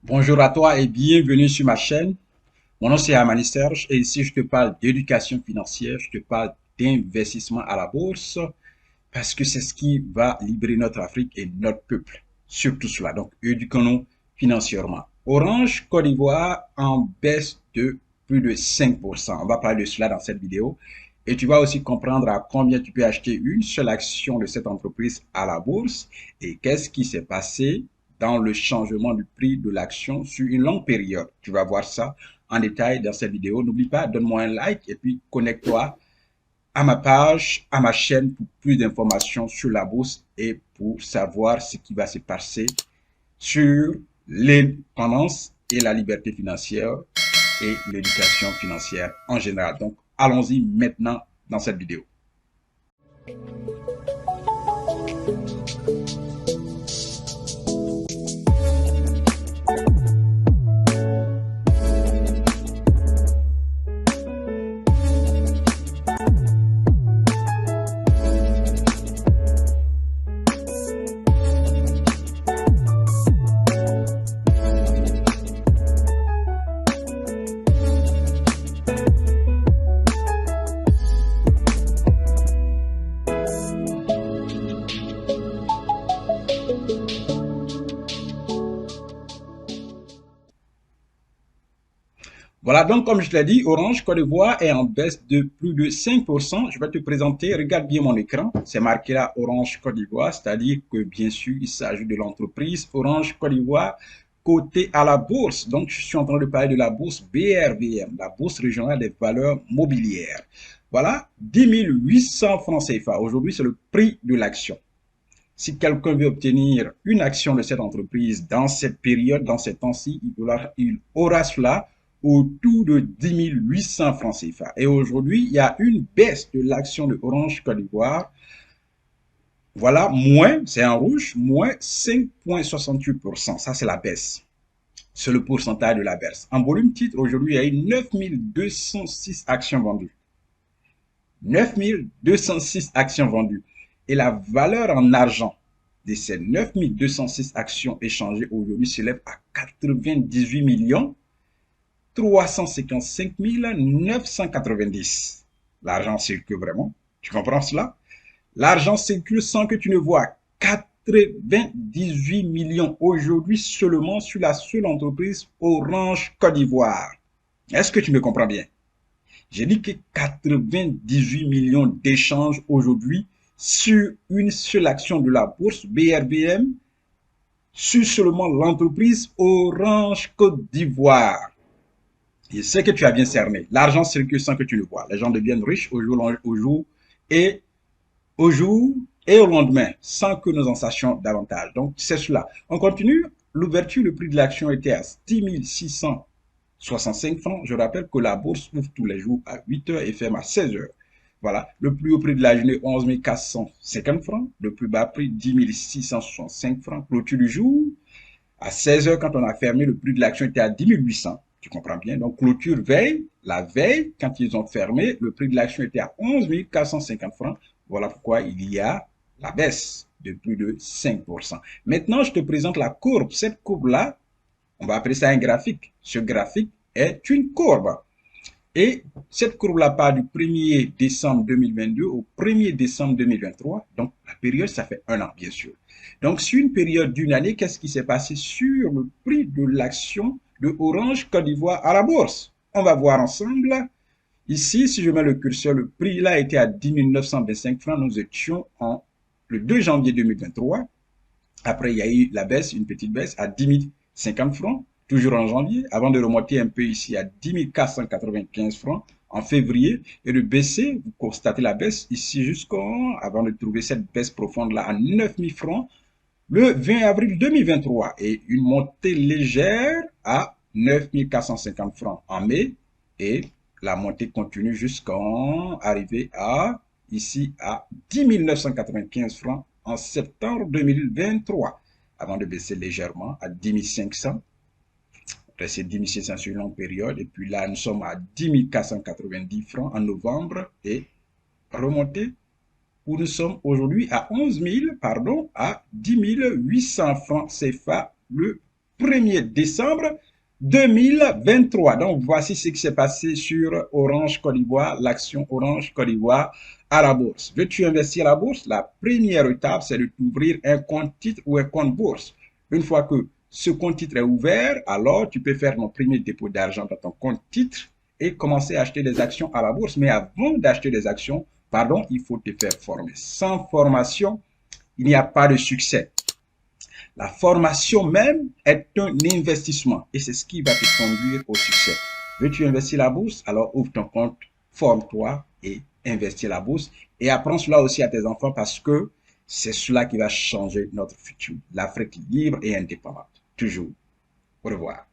Bonjour à toi et bienvenue sur ma chaîne. Mon nom c'est Amani Serge et ici je te parle d'éducation financière, je te parle d'investissement à la bourse parce que c'est ce qui va libérer notre Afrique et notre peuple. Surtout cela. Donc éduquons-nous financièrement. Orange Côte d'Ivoire en baisse de plus de 5%. On va parler de cela dans cette vidéo. Et tu vas aussi comprendre à combien tu peux acheter une seule action de cette entreprise à la bourse et qu'est-ce qui s'est passé dans le changement du prix de l'action sur une longue période. Tu vas voir ça en détail dans cette vidéo. N'oublie pas, donne-moi un like et puis connecte-toi à ma page, à ma chaîne pour plus d'informations sur la bourse et pour savoir ce qui va se passer sur l'indépendance et la liberté financière et l'éducation financière en général. Donc, allons-y maintenant dans cette vidéo. Voilà, donc comme je l'ai dit, Orange Côte d'Ivoire est en baisse de plus de 5%. Je vais te présenter, regarde bien mon écran, c'est marqué là Orange Côte d'Ivoire, c'est-à-dire que bien sûr, il s'agit de l'entreprise Orange Côte d'Ivoire cotée à la bourse. Donc, je suis en train de parler de la bourse BRVM, la bourse régionale des valeurs mobilières. Voilà, 10 800 francs CFA. Aujourd'hui, c'est le prix de l'action. Si quelqu'un veut obtenir une action de cette entreprise dans cette période, dans ces temps-ci, il aura cela autour de 10 800 francs CFA. Et aujourd'hui, il y a une baisse de l'action de Orange Côte d'Ivoire. Voilà, moins, c'est en rouge, moins 5,68%. Ça, c'est la baisse. C'est le pourcentage de la baisse. En volume titre, aujourd'hui, il y a eu 9 206 actions vendues. 9 206 actions vendues. Et la valeur en argent de ces 9 206 actions échangées aujourd'hui s'élève à 98 millions 355 990. L'argent circule vraiment. Tu comprends cela? L'argent circule sans que tu ne vois 98 millions aujourd'hui seulement sur la seule entreprise Orange Côte d'Ivoire. Est-ce que tu me comprends bien? J'ai dit que 98 millions d'échanges aujourd'hui sur une seule action de la bourse BRBM sur seulement l'entreprise Orange Côte d'Ivoire. Je sais que tu as bien cerné. L'argent circule sans que tu le vois. Les gens deviennent riches et au jour et au lendemain sans que nous en sachions davantage. Donc, c'est cela. On continue. L'ouverture, le prix de l'action était à 10 665 francs. Je rappelle que la bourse ouvre tous les jours à 8 heures et ferme à 16 heures. Voilà. Le plus haut prix de la journée, 11 450 francs. Le plus bas prix, 10 665 francs. Clôture du jour, à 16 heures, quand on a fermé, le prix de l'action était à 10 800. Tu comprends bien? Donc, clôture veille, la veille, quand ils ont fermé, le prix de l'action était à 11 450 francs. Voilà pourquoi il y a la baisse de plus de 5%. Maintenant, je te présente la courbe. Cette courbe-là, on va appeler ça un graphique. Ce graphique est une courbe. Et cette courbe-là part du 1er décembre 2022 au 1er décembre 2023. Donc, la période, ça fait un an, bien sûr. Donc, sur une période d'une année, qu'est-ce qui s'est passé sur le prix de l'action de Orange Côte d'Ivoire à la bourse? On va voir ensemble. Ici, si je mets le curseur, le prix là était à 10 925 francs. Nous étions le 2 janvier 2023. Après, il y a eu la baisse, une petite baisse à 10 050 francs, toujours en janvier, avant de remonter un peu ici à 10 495 francs en février et de baisser, vous constatez la baisse ici avant de trouver cette baisse profonde là à 9 000 francs le 20 avril 2023 et une montée légère à 9 450 francs en mai et la montée continue jusqu'à arriver à ici à 10 995 francs en septembre 2023 avant de baisser légèrement à 10 500. Rester 10 600 sur une longue période et puis là nous sommes à 10 490 francs en novembre et remonter où nous sommes aujourd'hui à 11 000, pardon, à 10 800 francs CFA le 1er décembre 2023. Donc, voici ce qui s'est passé sur Orange Côte d'Ivoire, l'action Orange Côte d'Ivoire à la bourse. Veux-tu investir à la bourse? La première étape, c'est de t'ouvrir un compte titre ou un compte bourse. Une fois que ce compte titre est ouvert, alors tu peux faire ton premier dépôt d'argent dans ton compte titre et commencer à acheter des actions à la bourse. Mais avant d'acheter des actions, pardon, il faut te faire former. Sans formation, il n'y a pas de succès. La formation même est un investissement et c'est ce qui va te conduire au succès. Veux-tu investir la bourse? Alors ouvre ton compte, forme-toi et investis la bourse et apprends cela aussi à tes enfants parce que c'est cela qui va changer notre futur. L'Afrique libre et indépendante. Toujours. Au revoir.